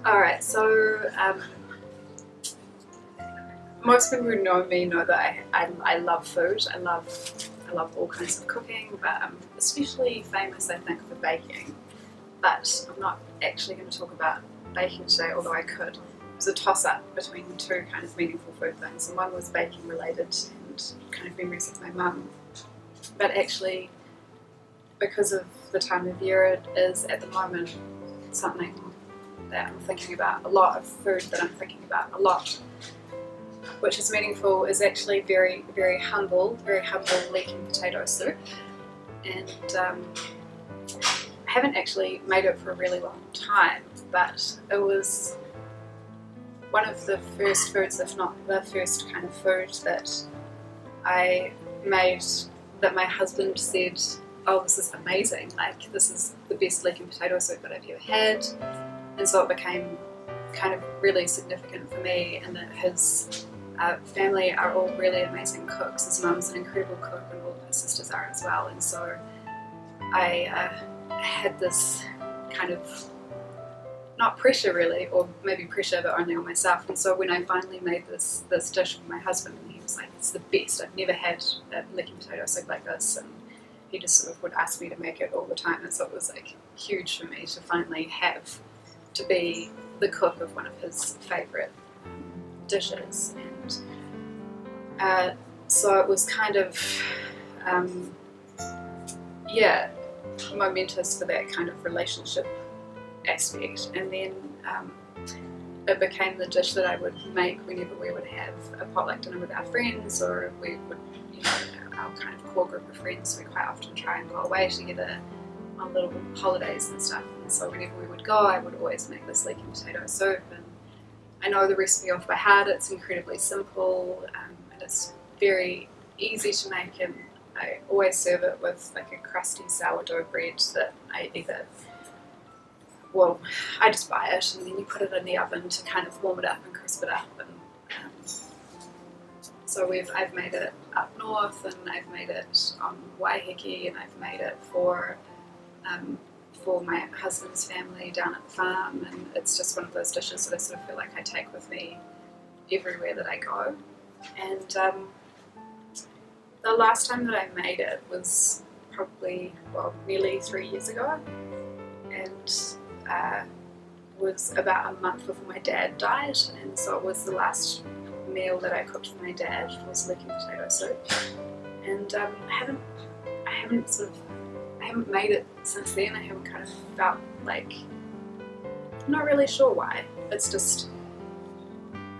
Alright, so most people who know me know that I love food. I love all kinds of cooking, but I'm especially famous, I think, for baking. But I'm not actually going to talk about baking today, although I could. It was a toss-up between two kind of meaningful food things, and one was baking related and kind of memories of my mum. But actually, because of the time of year it is at the moment, something that I'm thinking about a lot, of food that I'm thinking about a lot, which is meaningful, is actually very, very humble leeking potato soup. And I haven't actually made it for a really long time, but it was one of the first foods, if not the first kind of food that I made that my husband said, oh, this is amazing, like this is the best leeking potato soup that I've ever had. And so it became kind of really significant for me, and that his family are all really amazing cooks. His mum's an incredible cook and all of his sisters are as well, and so I had this kind of, not pressure really, or maybe pressure but only on myself. And so when I finally made this dish for my husband, and he was like, it's the best, I've never had a leeking potato soup like this, and he just sort of would ask me to make it all the time, and so it was like huge for me to finally have to be the cook of one of his favourite dishes. And so it was kind of yeah, momentous for that kind of relationship aspect. And then it became the dish that I would make whenever we would have a potluck dinner with our friends, or we would, you know, our kind of core group of friends. We quite often try and go away together on little holidays and stuff, and so whenever we would go, I would always make this leeking potato soup. And I know the recipe off by heart. It's incredibly simple, and it's very easy to make, and I always serve it with like a crusty sourdough bread that I either, well, I just buy it and then you put it in the oven to kind of warm it up and crisp it up. And so I've made it up north, and I've made it on Waiheke, and I've made it for my husband's family down at the farm, and it's just one of those dishes that I sort of feel like I take with me everywhere that I go. And the last time that I made it was probably, well, nearly 3 years ago, and was about a month before my dad died, and so it was the last meal that I cooked for my dad, was leeking potato soup. And I haven't made it since then. I haven't kind of felt like, I'm not really sure why. It's just,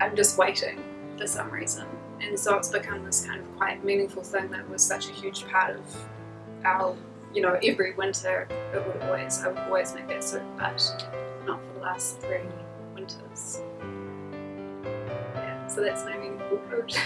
I'm just waiting for some reason. And so it's become this kind of quite meaningful thing that was such a huge part of our, you know, every winter I would always make that soup, but not for the last 3 winters. Yeah, so that's my meaningful food.